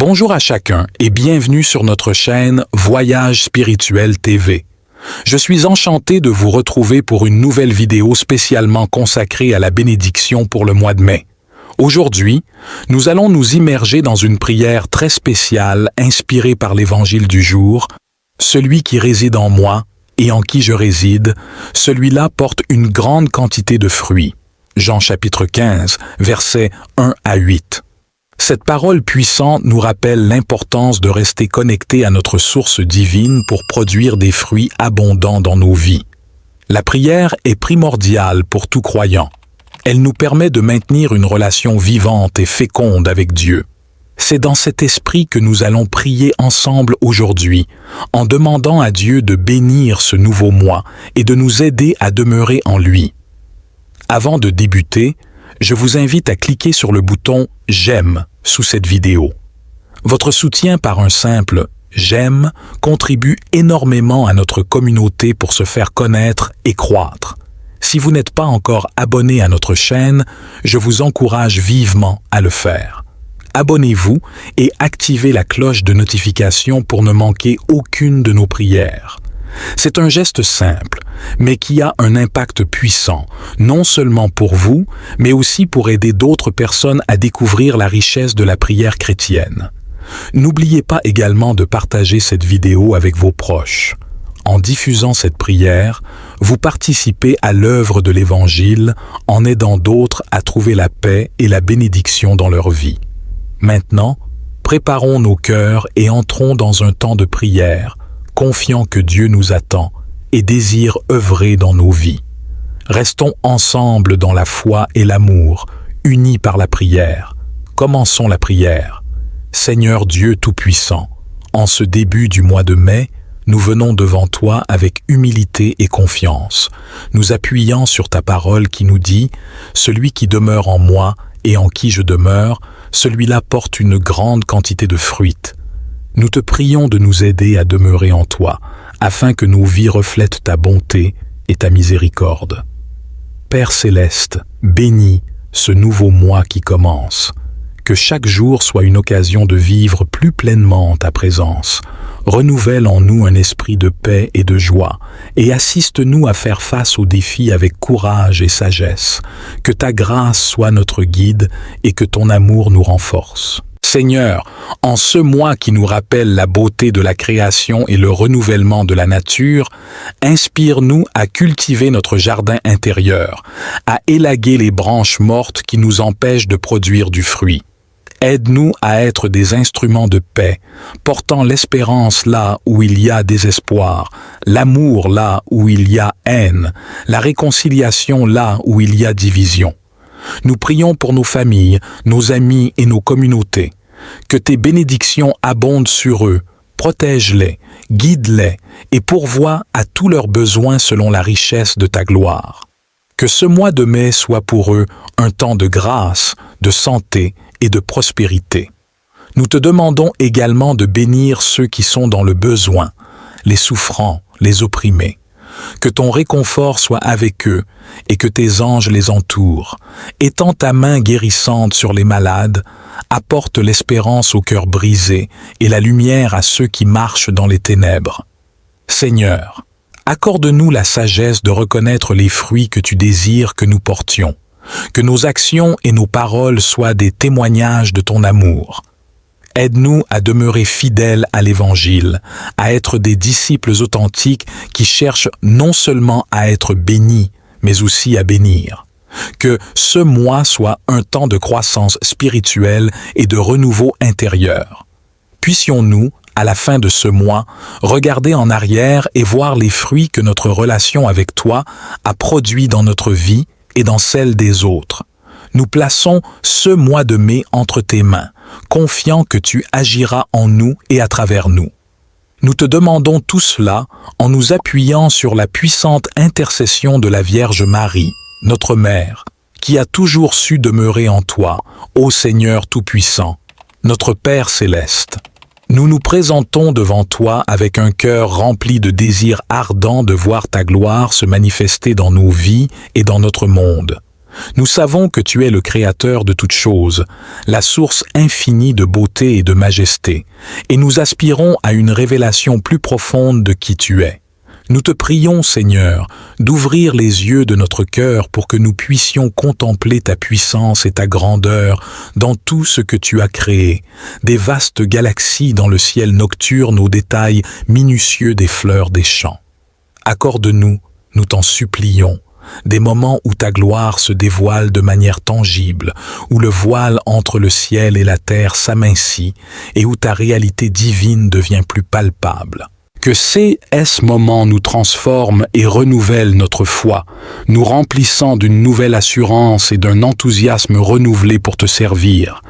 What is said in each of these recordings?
Bonjour à chacun et bienvenue sur notre chaîne Voyage Spirituel TV. Je suis enchanté de vous retrouver pour une nouvelle vidéo spécialement consacrée à la bénédiction pour le mois de mai. Aujourd'hui, nous allons nous immerger dans une prière très spéciale inspirée par l'évangile du jour. Celui qui réside en moi et en qui je réside, celui-là porte une grande quantité de fruits. Jean chapitre 15, versets 1 à 8. Cette parole puissante nous rappelle l'importance de rester connecté à notre source divine pour produire des fruits abondants dans nos vies. La prière est primordiale pour tout croyant. Elle nous permet de maintenir une relation vivante et féconde avec Dieu. C'est dans cet esprit que nous allons prier ensemble aujourd'hui, en demandant à Dieu de bénir ce nouveau mois et de nous aider à demeurer en lui. Avant de débuter, je vous invite à cliquer sur le bouton « J'aime » sous cette vidéo. Votre soutien par un simple « J'aime » contribue énormément à notre communauté pour se faire connaître et croître. Si vous n'êtes pas encore abonné à notre chaîne, je vous encourage vivement à le faire. Abonnez-vous et activez la cloche de notification pour ne manquer aucune de nos prières. C'est un geste simple, mais qui a un impact puissant, non seulement pour vous, mais aussi pour aider d'autres personnes à découvrir la richesse de la prière chrétienne. N'oubliez pas également de partager cette vidéo avec vos proches. En diffusant cette prière, vous participez à l'œuvre de l'Évangile en aidant d'autres à trouver la paix et la bénédiction dans leur vie. Maintenant, préparons nos cœurs et entrons dans un temps de prière, confiant que Dieu nous attend et désire œuvrer dans nos vies. Restons ensemble dans la foi et l'amour, unis par la prière. Commençons la prière. Seigneur Dieu Tout-Puissant, en ce début du mois de mai, nous venons devant toi avec humilité et confiance, nous appuyant sur ta parole qui nous dit « Celui qui demeure en moi et en qui je demeure, celui-là porte une grande quantité de fruits. » Nous te prions de nous aider à demeurer en toi, afin que nos vies reflètent ta bonté et ta miséricorde. Père céleste, bénis ce nouveau mois qui commence. Que chaque jour soit une occasion de vivre plus pleinement en ta présence. Renouvelle en nous un esprit de paix et de joie, et assiste-nous à faire face aux défis avec courage et sagesse. Que ta grâce soit notre guide et que ton amour nous renforce. Seigneur, en ce mois qui nous rappelle la beauté de la création et le renouvellement de la nature, inspire-nous à cultiver notre jardin intérieur, à élaguer les branches mortes qui nous empêchent de produire du fruit. Aide-nous à être des instruments de paix, portant l'espérance là où il y a désespoir, l'amour là où il y a haine, la réconciliation là où il y a division. Nous prions pour nos familles, nos amis et nos communautés. Que tes bénédictions abondent sur eux, protège-les, guide-les et pourvois à tous leurs besoins selon la richesse de ta gloire. Que ce mois de mai soit pour eux un temps de grâce, de santé et de prospérité. Nous te demandons également de bénir ceux qui sont dans le besoin, les souffrants, les opprimés. Que ton réconfort soit avec eux et que tes anges les entourent. Étends ta main guérissante sur les malades, apporte l'espérance aux cœurs brisés et la lumière à ceux qui marchent dans les ténèbres. Seigneur, accorde-nous la sagesse de reconnaître les fruits que tu désires que nous portions. Que nos actions et nos paroles soient des témoignages de ton amour. Aide-nous à demeurer fidèles à l'Évangile, à être des disciples authentiques qui cherchent non seulement à être bénis, mais aussi à bénir. Que ce mois soit un temps de croissance spirituelle et de renouveau intérieur. Puissions-nous, à la fin de ce mois, regarder en arrière et voir les fruits que notre relation avec toi a produits dans notre vie et dans celle des autres. Nous plaçons ce mois de mai entre tes mains, confiant que tu agiras en nous et à travers nous. Nous te demandons tout cela en nous appuyant sur la puissante intercession de la Vierge Marie, notre Mère, qui a toujours su demeurer en toi, ô Seigneur Tout-Puissant, notre Père céleste. Nous nous présentons devant toi avec un cœur rempli de désirs ardents de voir ta gloire se manifester dans nos vies et dans notre monde. Nous savons que tu es le Créateur de toutes choses, la source infinie de beauté et de majesté, et nous aspirons à une révélation plus profonde de qui tu es. Nous te prions, Seigneur, d'ouvrir les yeux de notre cœur pour que nous puissions contempler ta puissance et ta grandeur dans tout ce que tu as créé, des vastes galaxies dans le ciel nocturne aux détails minutieux des fleurs des champs. Accorde-nous, nous t'en supplions, des moments où ta gloire se dévoile de manière tangible, où le voile entre le ciel et la terre s'amincit et où ta réalité divine devient plus palpable. Que ces moments nous transforment et renouvellent notre foi, nous remplissant d'une nouvelle assurance et d'un enthousiasme renouvelé pour te servir.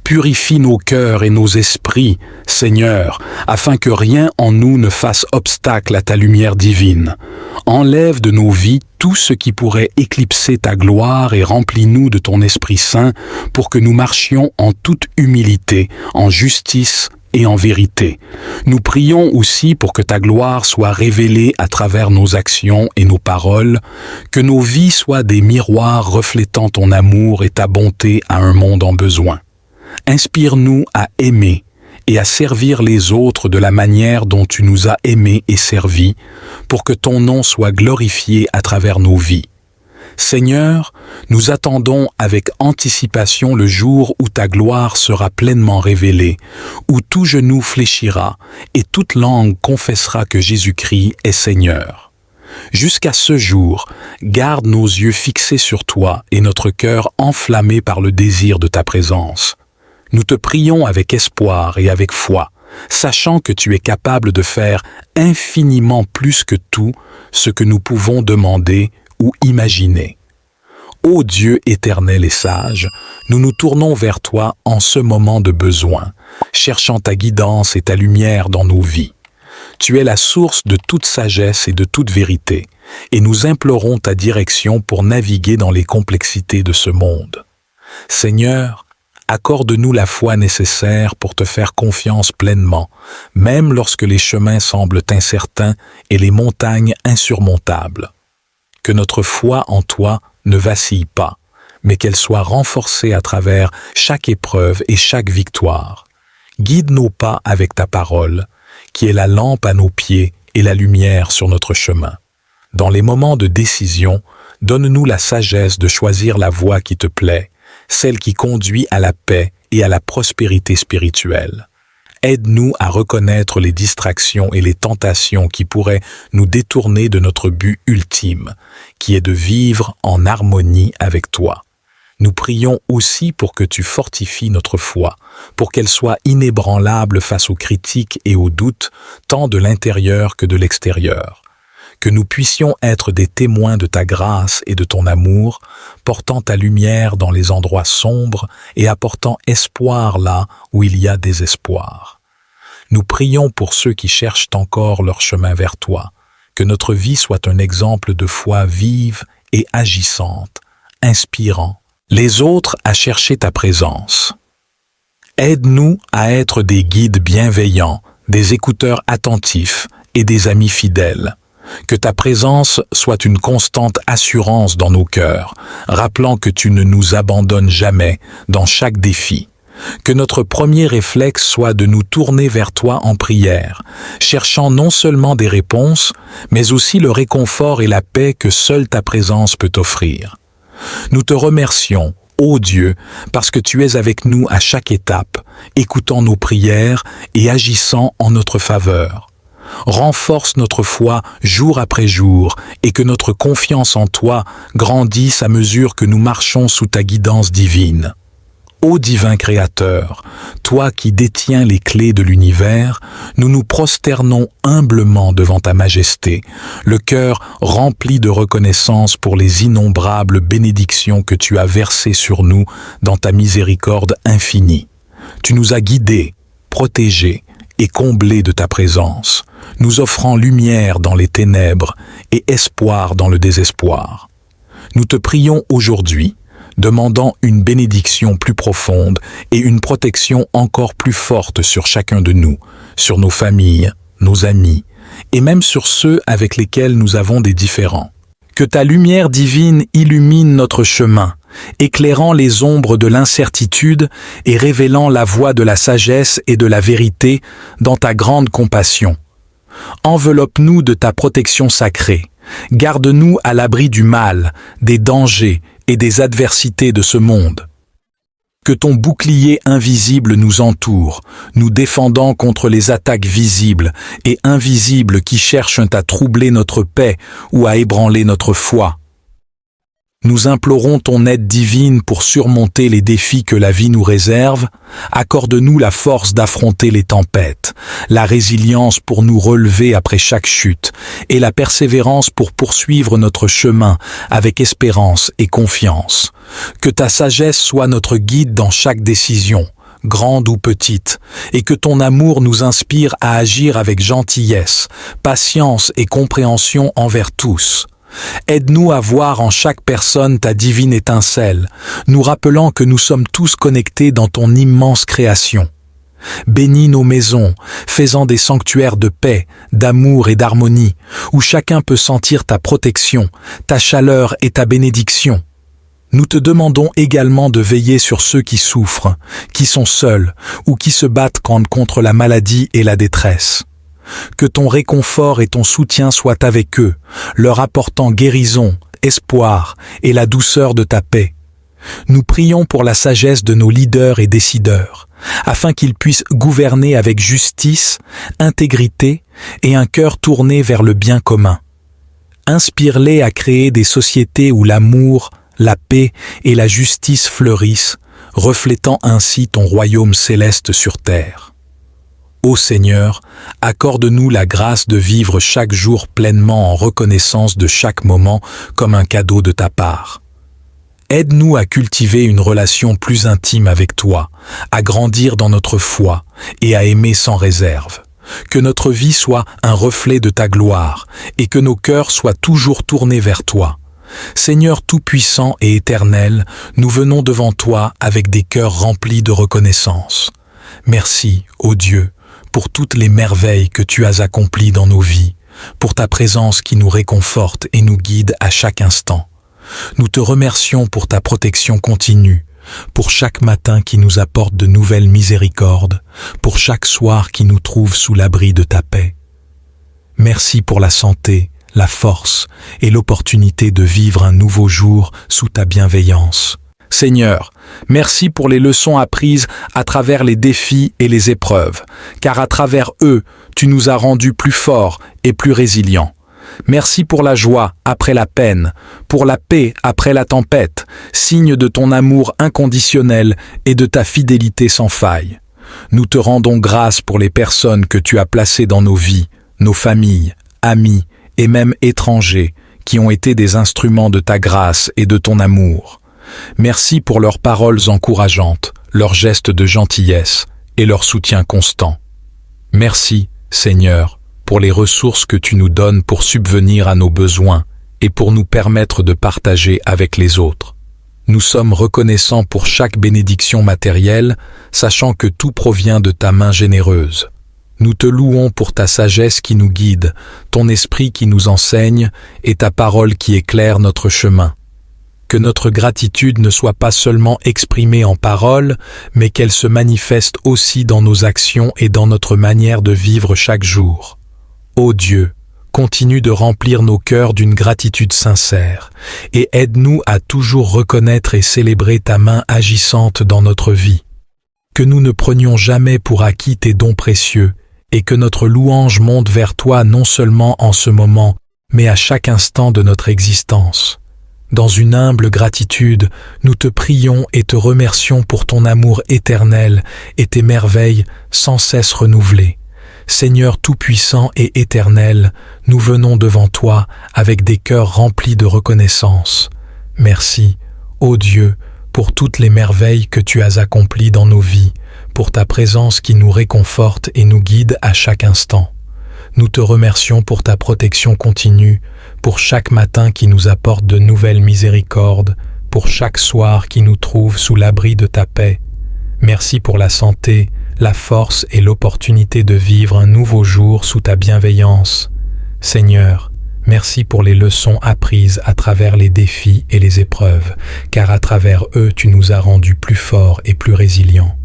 Purifie nos cœurs et nos esprits, Seigneur, afin que rien en nous ne fasse obstacle à ta lumière divine. Enlève de nos vies tout ce qui pourrait éclipser ta gloire et remplis-nous de ton Esprit Saint pour que nous marchions en toute humilité, en justice et en vérité. Nous prions aussi pour que ta gloire soit révélée à travers nos actions et nos paroles, que nos vies soient des miroirs reflétant ton amour et ta bonté à un monde en besoin. Inspire-nous à aimer et à servir les autres de la manière dont tu nous as aimés et servis, pour que ton nom soit glorifié à travers nos vies. Seigneur, nous attendons avec anticipation le jour où ta gloire sera pleinement révélée, où tout genou fléchira et toute langue confessera que Jésus-Christ est Seigneur. Jusqu'à ce jour, garde nos yeux fixés sur toi et notre cœur enflammé par le désir de ta présence. Nous te prions avec espoir et avec foi, sachant que tu es capable de faire infiniment plus que tout ce que nous pouvons demander ou imaginer. Ô Dieu éternel et sage, nous nous tournons vers toi en ce moment de besoin, cherchant ta guidance et ta lumière dans nos vies. Tu es la source de toute sagesse et de toute vérité, et nous implorons ta direction pour naviguer dans les complexités de ce monde. Seigneur, accorde-nous la foi nécessaire pour te faire confiance pleinement, même lorsque les chemins semblent incertains et les montagnes insurmontables. Que notre foi en toi ne vacille pas, mais qu'elle soit renforcée à travers chaque épreuve et chaque victoire. Guide nos pas avec ta parole, qui est la lampe à nos pieds et la lumière sur notre chemin. Dans les moments de décision, donne-nous la sagesse de choisir la voie qui te plaît, celle qui conduit à la paix et à la prospérité spirituelle. Aide-nous à reconnaître les distractions et les tentations qui pourraient nous détourner de notre but ultime, qui est de vivre en harmonie avec toi. Nous prions aussi pour que tu fortifies notre foi, pour qu'elle soit inébranlable face aux critiques et aux doutes, tant de l'intérieur que de l'extérieur. Que nous puissions être des témoins de ta grâce et de ton amour, portant ta lumière dans les endroits sombres et apportant espoir là où il y a désespoir. Nous prions pour ceux qui cherchent encore leur chemin vers toi, que notre vie soit un exemple de foi vive et agissante, inspirant les autres à chercher ta présence. Aide-nous à être des guides bienveillants, des écouteurs attentifs et des amis fidèles. Que ta présence soit une constante assurance dans nos cœurs, rappelant que tu ne nous abandonnes jamais dans chaque défi. Que notre premier réflexe soit de nous tourner vers toi en prière, cherchant non seulement des réponses, mais aussi le réconfort et la paix que seule ta présence peut offrir. Nous te remercions, ô Dieu, parce que tu es avec nous à chaque étape, écoutant nos prières et agissant en notre faveur. Renforce notre foi jour après jour et que notre confiance en toi grandisse à mesure que nous marchons sous ta guidance divine. Ô divin Créateur, toi qui détiens les clés de l'univers, nous nous prosternons humblement devant ta majesté, le cœur rempli de reconnaissance pour les innombrables bénédictions que tu as versées sur nous dans ta miséricorde infinie. Tu nous as guidés, protégés et comblés de ta présence, nous offrant lumière dans les ténèbres et espoir dans le désespoir. Nous te prions aujourd'hui, demandant une bénédiction plus profonde et une protection encore plus forte sur chacun de nous, sur nos familles, nos amis, et même sur ceux avec lesquels nous avons des différends. Que ta lumière divine illumine notre chemin, éclairant les ombres de l'incertitude et révélant la voie de la sagesse et de la vérité dans ta grande compassion. Enveloppe-nous de ta protection sacrée. Garde-nous à l'abri du mal, des dangers et des adversités de ce monde. Que ton bouclier invisible nous entoure, nous défendant contre les attaques visibles et invisibles qui cherchent à troubler notre paix ou à ébranler notre foi. Nous implorons ton aide divine pour surmonter les défis que la vie nous réserve. Accorde-nous la force d'affronter les tempêtes, la résilience pour nous relever après chaque chute et la persévérance pour poursuivre notre chemin avec espérance et confiance. Que ta sagesse soit notre guide dans chaque décision, grande ou petite, et que ton amour nous inspire à agir avec gentillesse, patience et compréhension envers tous. Aide-nous à voir en chaque personne ta divine étincelle, nous rappelant que nous sommes tous connectés dans ton immense création. Bénis nos maisons, faisant des sanctuaires de paix, d'amour et d'harmonie, où chacun peut sentir ta protection, ta chaleur et ta bénédiction. Nous te demandons également de veiller sur ceux qui souffrent, qui sont seuls ou qui se battent contre la maladie et la détresse. Que ton réconfort et ton soutien soient avec eux, leur apportant guérison, espoir et la douceur de ta paix. Nous prions pour la sagesse de nos leaders et décideurs, afin qu'ils puissent gouverner avec justice, intégrité et un cœur tourné vers le bien commun. Inspire-les à créer des sociétés où l'amour, la paix et la justice fleurissent, reflétant ainsi ton royaume céleste sur terre. Ô Seigneur, accorde-nous la grâce de vivre chaque jour pleinement en reconnaissance de chaque moment comme un cadeau de ta part. Aide-nous à cultiver une relation plus intime avec toi, à grandir dans notre foi et à aimer sans réserve. Que notre vie soit un reflet de ta gloire et que nos cœurs soient toujours tournés vers toi. Seigneur tout-puissant et éternel, nous venons devant toi avec des cœurs remplis de reconnaissance. Merci, ô Dieu, pour toutes les merveilles que tu as accomplies dans nos vies, pour ta présence qui nous réconforte et nous guide à chaque instant. Nous te remercions pour ta protection continue, pour chaque matin qui nous apporte de nouvelles miséricordes, pour chaque soir qui nous trouve sous l'abri de ta paix. Merci pour la santé, la force et l'opportunité de vivre un nouveau jour sous ta bienveillance. Seigneur, merci pour les leçons apprises à travers les défis et les épreuves, car à travers eux, tu nous as rendus plus forts et plus résilients. Merci pour la joie après la peine, pour la paix après la tempête, signe de ton amour inconditionnel et de ta fidélité sans faille. Nous te rendons grâce pour les personnes que tu as placées dans nos vies, nos familles, amis et même étrangers, qui ont été des instruments de ta grâce et de ton amour. Merci pour leurs paroles encourageantes, leurs gestes de gentillesse et leur soutien constant. Merci, Seigneur, pour les ressources que tu nous donnes pour subvenir à nos besoins et pour nous permettre de partager avec les autres. Nous sommes reconnaissants pour chaque bénédiction matérielle, sachant que tout provient de ta main généreuse. Nous te louons pour ta sagesse qui nous guide, ton esprit qui nous enseigne et ta parole qui éclaire notre chemin. Que notre gratitude ne soit pas seulement exprimée en paroles, mais qu'elle se manifeste aussi dans nos actions et dans notre manière de vivre chaque jour. Ô Dieu, continue de remplir nos cœurs d'une gratitude sincère et aide-nous à toujours reconnaître et célébrer ta main agissante dans notre vie. Que nous ne prenions jamais pour acquis tes dons précieux et que notre louange monte vers toi non seulement en ce moment, mais à chaque instant de notre existence. Dans une humble gratitude, nous te prions et te remercions pour ton amour éternel et tes merveilles sans cesse renouvelées. Seigneur tout-puissant et éternel, nous venons devant toi avec des cœurs remplis de reconnaissance. Merci, ô Dieu, pour toutes les merveilles que tu as accomplies dans nos vies, pour ta présence qui nous réconforte et nous guide à chaque instant. Nous te remercions pour ta protection continue, pour chaque matin qui nous apporte de nouvelles miséricordes, pour chaque soir qui nous trouve sous l'abri de ta paix. Merci pour la santé, la force et l'opportunité de vivre un nouveau jour sous ta bienveillance. Seigneur, Merci pour les leçons apprises à travers les défis et les épreuves, car à travers eux tu nous as rendus plus forts et plus résilients.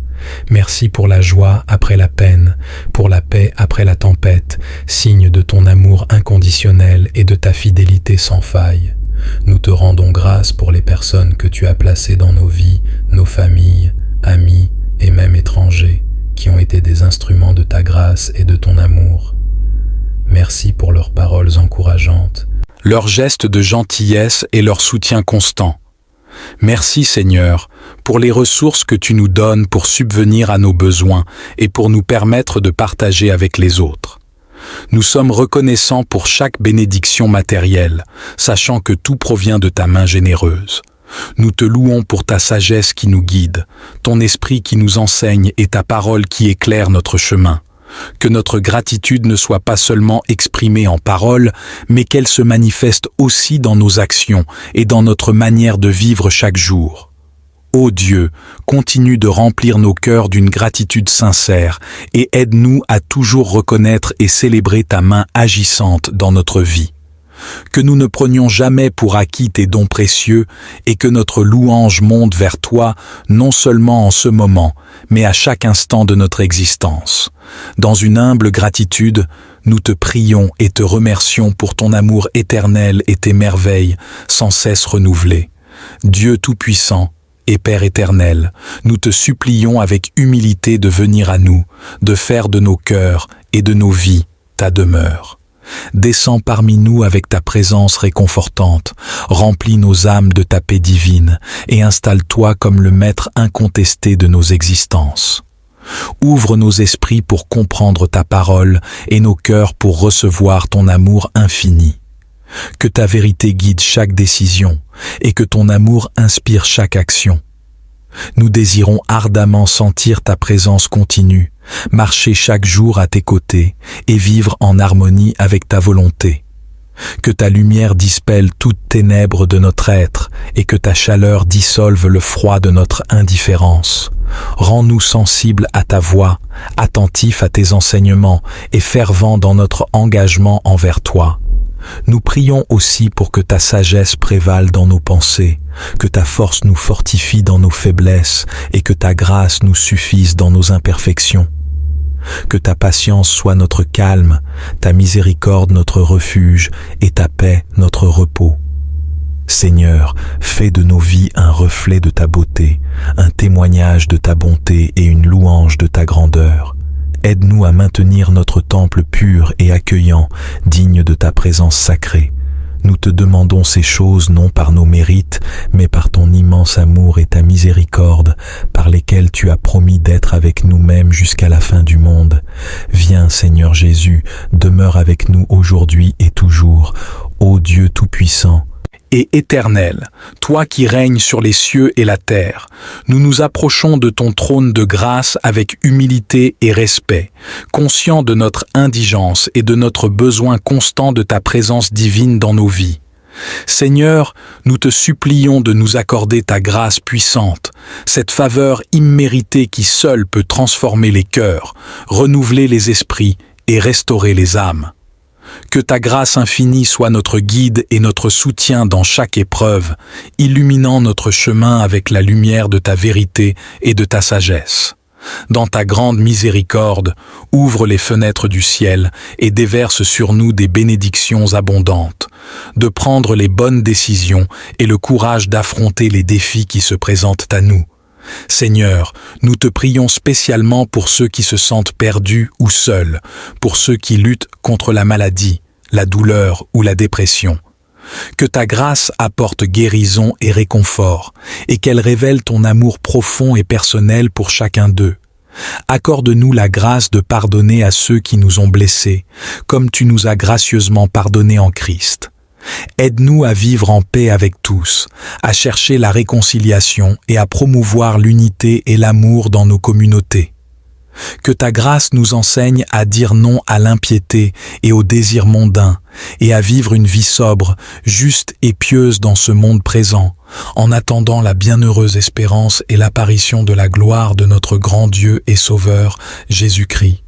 Merci pour la joie après la peine, pour la paix après la tempête, signe de ton amour inconditionnel et de ta fidélité sans faille. Nous te rendons grâce pour les personnes que tu as placées dans nos vies, nos familles, amis et même étrangers, qui ont été des instruments de ta grâce et de ton amour. Merci pour leurs paroles encourageantes, leurs gestes de gentillesse et leur soutien constant. Merci Seigneur pour les ressources que tu nous donnes pour subvenir à nos besoins et pour nous permettre de partager avec les autres. Nous sommes reconnaissants pour chaque bénédiction matérielle, sachant que tout provient de ta main généreuse. Nous te louons pour ta sagesse qui nous guide, ton esprit qui nous enseigne et ta parole qui éclaire notre chemin. Que notre gratitude ne soit pas seulement exprimée en paroles, mais qu'elle se manifeste aussi dans nos actions et dans notre manière de vivre chaque jour. Ô Dieu, continue de remplir nos cœurs d'une gratitude sincère et aide-nous à toujours reconnaître et célébrer ta main agissante dans notre vie. Que nous ne prenions jamais pour acquis tes dons précieux et que notre louange monte vers toi non seulement en ce moment, mais à chaque instant de notre existence. Dans une humble gratitude, nous te prions et te remercions pour ton amour éternel et tes merveilles sans cesse renouvelées. Dieu Tout-Puissant et Père éternel, nous te supplions avec humilité de venir à nous, de faire de nos cœurs et de nos vies ta demeure. Descends parmi nous avec ta présence réconfortante, remplis nos âmes de ta paix divine et installe-toi comme le maître incontesté de nos existences. Ouvre nos esprits pour comprendre ta parole et nos cœurs pour recevoir ton amour infini. Que ta vérité guide chaque décision et que ton amour inspire chaque action. Nous désirons ardemment sentir ta présence continue, marcher chaque jour à tes côtés et vivre en harmonie avec ta volonté. Que ta lumière dispelle toutes ténèbres de notre être et que ta chaleur dissolve le froid de notre indifférence. Rends-nous sensibles à ta voix, attentifs à tes enseignements et fervents dans notre engagement envers toi. Nous prions aussi pour que ta sagesse prévale dans nos pensées, que ta force nous fortifie dans nos faiblesses et que ta grâce nous suffise dans nos imperfections. Que ta patience soit notre calme, ta miséricorde notre refuge et ta paix notre repos. Seigneur, fais de nos vies un reflet de ta beauté, un témoignage de ta bonté et une louange de ta grandeur. Aide-nous à maintenir notre temple pur et accueillant, digne de ta présence sacrée. Nous te demandons ces choses non par nos mérites, mais par ton immense amour et ta miséricorde, par lesquelles tu as promis d'être avec nous-mêmes jusqu'à la fin du monde. Viens, Seigneur Jésus, demeure avec nous aujourd'hui et toujours, ô Dieu Tout-Puissant et éternel, toi qui règnes sur les cieux et la terre, nous nous approchons de ton trône de grâce avec humilité et respect, conscients de notre indigence et de notre besoin constant de ta présence divine dans nos vies. Seigneur, nous te supplions de nous accorder ta grâce puissante, cette faveur imméritée qui seule peut transformer les cœurs, renouveler les esprits et restaurer les âmes. Que ta grâce infinie soit notre guide et notre soutien dans chaque épreuve, illuminant notre chemin avec la lumière de ta vérité et de ta sagesse. Dans ta grande miséricorde, ouvre les fenêtres du ciel et déverse sur nous des bénédictions abondantes, de prendre les bonnes décisions et le courage d'affronter les défis qui se présentent à nous. Seigneur, nous te prions spécialement pour ceux qui se sentent perdus ou seuls, pour ceux qui luttent contre la maladie, la douleur ou la dépression. Que ta grâce apporte guérison et réconfort, et qu'elle révèle ton amour profond et personnel pour chacun d'eux. Accorde-nous la grâce de pardonner à ceux qui nous ont blessés, comme tu nous as gracieusement pardonnés en Christ. Aide-nous à vivre en paix avec tous, à chercher la réconciliation et à promouvoir l'unité et l'amour dans nos communautés. Que ta grâce nous enseigne à dire non à l'impiété et aux désirs mondains, et à vivre une vie sobre, juste et pieuse dans ce monde présent, en attendant la bienheureuse espérance et l'apparition de la gloire de notre grand Dieu et Sauveur, Jésus-Christ.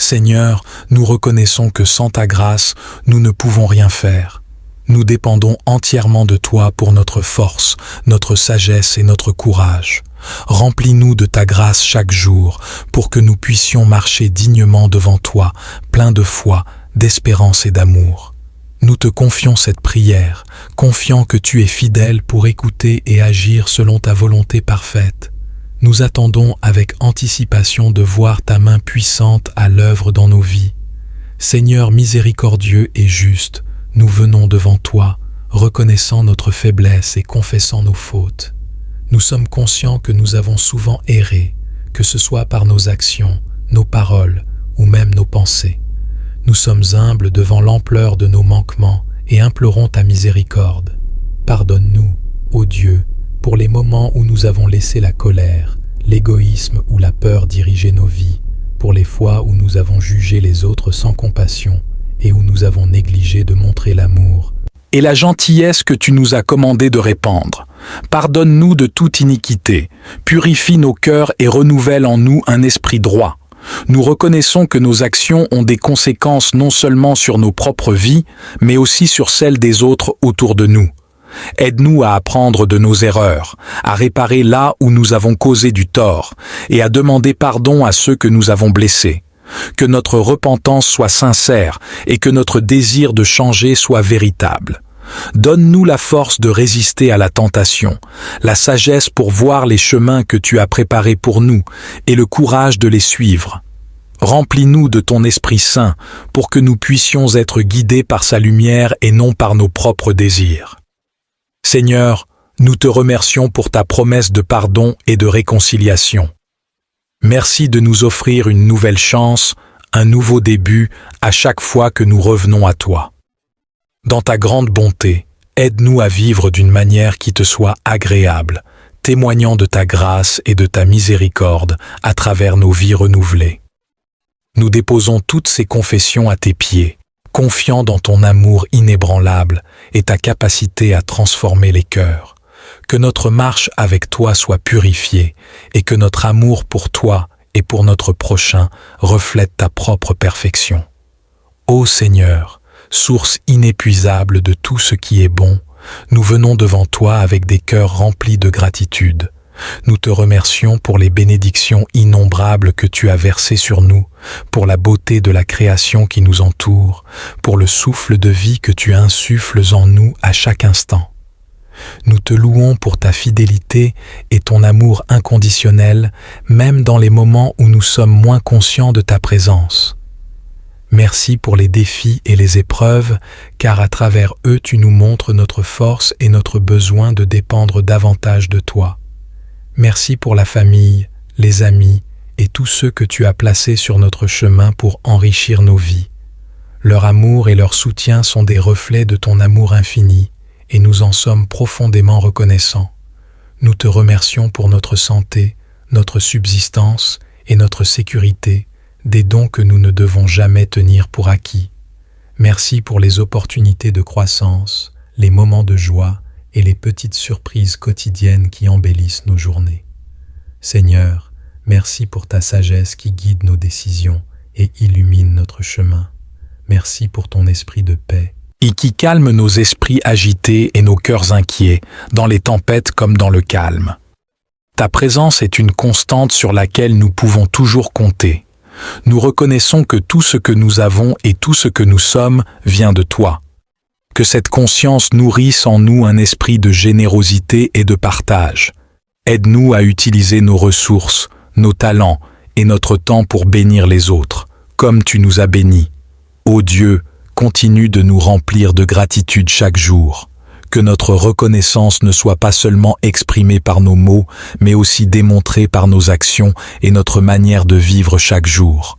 Seigneur, nous reconnaissons que sans ta grâce, nous ne pouvons rien faire. Nous dépendons entièrement de toi pour notre force, notre sagesse et notre courage. Remplis-nous de ta grâce chaque jour pour que nous puissions marcher dignement devant toi, pleins de foi, d'espérance et d'amour. Nous te confions cette prière, confiant que tu es fidèle pour écouter et agir selon ta volonté parfaite. Nous attendons avec anticipation de voir ta main puissante à l'œuvre dans nos vies. Seigneur miséricordieux et juste, nous venons devant toi, reconnaissant notre faiblesse et confessant nos fautes. Nous sommes conscients que nous avons souvent erré, que ce soit par nos actions, nos paroles ou même nos pensées. Nous sommes humbles devant l'ampleur de nos manquements et implorons ta miséricorde. Pardonne-nous, ô Dieu, pour les moments où nous avons laissé la colère, l'égoïsme ou la peur diriger nos vies, pour les fois où nous avons jugé les autres sans compassion et où nous avons négligé de montrer l'amour et la gentillesse que tu nous as commandé de répandre. Pardonne-nous de toute iniquité, purifie nos cœurs et renouvelle en nous un esprit droit. Nous reconnaissons que nos actions ont des conséquences non seulement sur nos propres vies, mais aussi sur celles des autres autour de nous. Aide-nous à apprendre de nos erreurs, à réparer là où nous avons causé du tort et à demander pardon à ceux que nous avons blessés. Que notre repentance soit sincère et que notre désir de changer soit véritable. Donne-nous la force de résister à la tentation, la sagesse pour voir les chemins que tu as préparés pour nous et le courage de les suivre. Remplis-nous de ton Esprit Saint pour que nous puissions être guidés par sa lumière et non par nos propres désirs. Seigneur, nous te remercions pour ta promesse de pardon et de réconciliation. Merci de nous offrir une nouvelle chance, un nouveau début à chaque fois que nous revenons à toi. Dans ta grande bonté, aide-nous à vivre d'une manière qui te soit agréable, témoignant de ta grâce et de ta miséricorde à travers nos vies renouvelées. Nous déposons toutes ces confessions à tes pieds, confiants dans ton amour inébranlable et ta capacité à transformer les cœurs. Que notre marche avec toi soit purifiée et que notre amour pour toi et pour notre prochain reflète ta propre perfection. Ô Seigneur, source inépuisable de tout ce qui est bon, nous venons devant toi avec des cœurs remplis de gratitude. Nous te remercions pour les bénédictions innombrables que tu as versées sur nous, pour la beauté de la création qui nous entoure, pour le souffle de vie que tu insuffles en nous à chaque instant. Nous te louons pour ta fidélité et ton amour inconditionnel, même dans les moments où nous sommes moins conscients de ta présence. Merci pour les défis et les épreuves, car à travers eux tu nous montres notre force et notre besoin de dépendre davantage de toi. Merci pour la famille, les amis et tous ceux que tu as placés sur notre chemin pour enrichir nos vies. Leur amour et leur soutien sont des reflets de ton amour infini, et nous en sommes profondément reconnaissants. Nous te remercions pour notre santé, notre subsistance et notre sécurité, des dons que nous ne devons jamais tenir pour acquis. Merci pour les opportunités de croissance, les moments de joie et les petites surprises quotidiennes qui embellissent nos journées. Seigneur, merci pour ta sagesse qui guide nos décisions et illumine notre chemin. Merci pour ton esprit de paix et qui calme nos esprits agités et nos cœurs inquiets, dans les tempêtes comme dans le calme. Ta présence est une constante sur laquelle nous pouvons toujours compter. Nous reconnaissons que tout ce que nous avons et tout ce que nous sommes vient de toi. Que cette conscience nourrisse en nous un esprit de générosité et de partage. Aide-nous à utiliser nos ressources, nos talents et notre temps pour bénir les autres, comme tu nous as bénis. Ô Dieu, continue de nous remplir de gratitude chaque jour. Que notre reconnaissance ne soit pas seulement exprimée par nos mots, mais aussi démontrée par nos actions et notre manière de vivre chaque jour.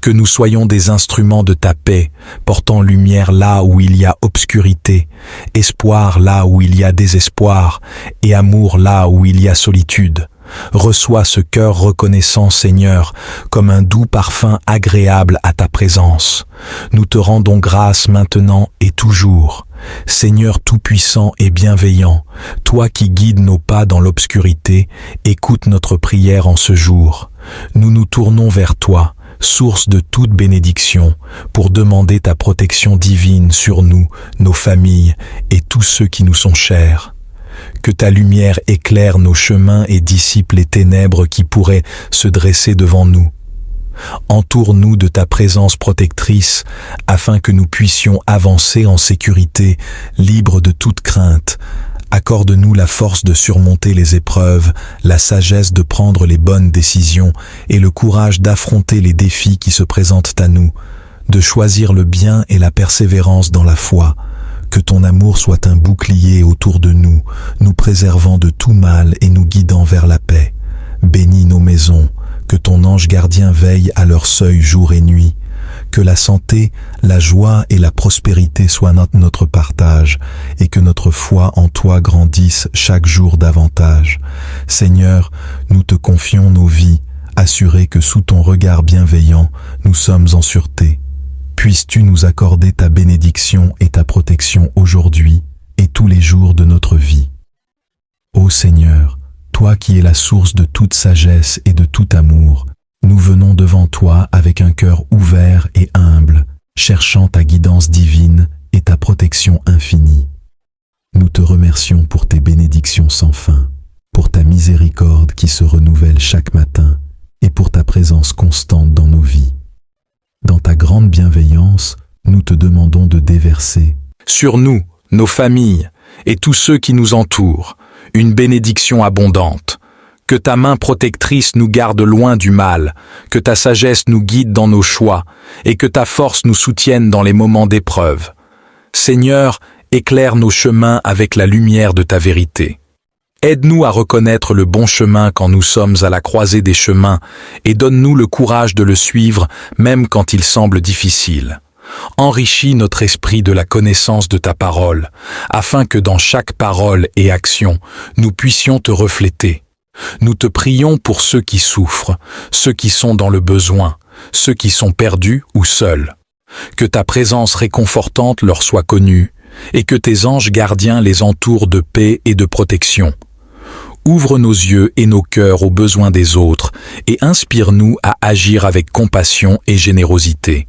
Que nous soyons des instruments de ta paix, portant lumière là où il y a obscurité, espoir là où il y a désespoir, et amour là où il y a solitude. Reçois ce cœur reconnaissant, Seigneur, comme un doux parfum agréable à ta présence. Nous te rendons grâce maintenant et toujours. Seigneur tout-puissant et bienveillant, toi qui guides nos pas dans l'obscurité, écoute notre prière en ce jour. Nous nous tournons vers toi, source de toute bénédiction, pour demander ta protection divine sur nous, nos familles et tous ceux qui nous sont chers. Que ta lumière éclaire nos chemins et dissipe les ténèbres qui pourraient se dresser devant nous. Entoure-nous de ta présence protectrice afin que nous puissions avancer en sécurité, libres de toute crainte. Accorde-nous la force de surmonter les épreuves, la sagesse de prendre les bonnes décisions et le courage d'affronter les défis qui se présentent à nous, de choisir le bien et la persévérance dans la foi. Que ton amour soit un bouclier autour de nous, nous préservant de tout mal et nous guidant vers la paix. Bénis nos maisons, que ton ange gardien veille à leur seuil jour et nuit. Que la santé, la joie et la prospérité soient notre partage et que notre foi en toi grandisse chaque jour davantage. Seigneur, nous te confions nos vies, assurés que sous ton regard bienveillant, nous sommes en sûreté. Puisses-tu nous accorder ta bénédiction et ta protection aujourd'hui et tous les jours de notre vie. Ô Seigneur, toi qui es la source de toute sagesse et de tout amour, nous venons devant toi avec un cœur ouvert et humble, cherchant ta guidance divine et ta protection infinie. Nous te remercions pour tes bénédictions sans fin, pour ta miséricorde qui se renouvelle chaque matin et pour ta présence constante dans nos vies. Dans ta grande bienveillance, nous te demandons de déverser sur nous, nos familles et tous ceux qui nous entourent, une bénédiction abondante. Que ta main protectrice nous garde loin du mal, que ta sagesse nous guide dans nos choix, et que ta force nous soutienne dans les moments d'épreuve. Seigneur, éclaire nos chemins avec la lumière de ta vérité. Aide-nous à reconnaître le bon chemin quand nous sommes à la croisée des chemins, et donne-nous le courage de le suivre, même quand il semble difficile. Enrichis notre esprit de la connaissance de ta parole, afin que dans chaque parole et action, nous puissions te refléter. Nous te prions pour ceux qui souffrent, ceux qui sont dans le besoin, ceux qui sont perdus ou seuls. Que ta présence réconfortante leur soit connue, et que tes anges gardiens les entourent de paix et de protection. Ouvre nos yeux et nos cœurs aux besoins des autres, et inspire-nous à agir avec compassion et générosité.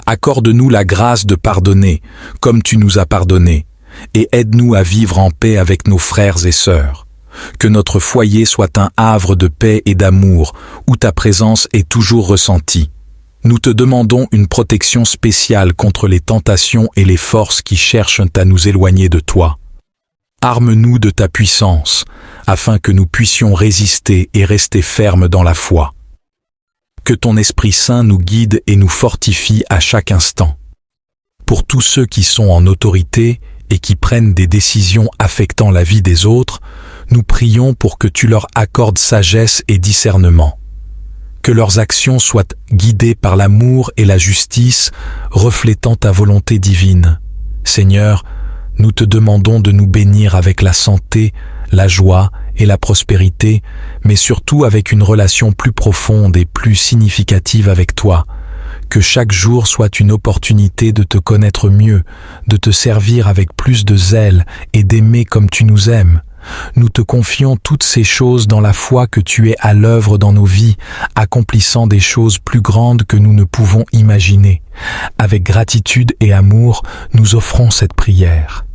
Accorde-nous la grâce de pardonner, comme tu nous as pardonné, et aide-nous à vivre en paix avec nos frères et sœurs. Que notre foyer soit un havre de paix et d'amour, où ta présence est toujours ressentie. Nous te demandons une protection spéciale contre les tentations et les forces qui cherchent à nous éloigner de toi. Arme-nous de ta puissance, afin que nous puissions résister et rester fermes dans la foi. Que ton Esprit Saint nous guide et nous fortifie à chaque instant. Pour tous ceux qui sont en autorité et qui prennent des décisions affectant la vie des autres, nous prions pour que tu leur accordes sagesse et discernement. Que leurs actions soient guidées par l'amour et la justice, reflétant ta volonté divine. Seigneur, nous te demandons de nous bénir avec la santé, la joie et la prospérité, mais surtout avec une relation plus profonde et plus significative avec toi. Que chaque jour soit une opportunité de te connaître mieux, de te servir avec plus de zèle et d'aimer comme tu nous aimes. Nous te confions toutes ces choses dans la foi que tu es à l'œuvre dans nos vies, accomplissant des choses plus grandes que nous ne pouvons imaginer. Avec gratitude et amour, nous offrons cette prière.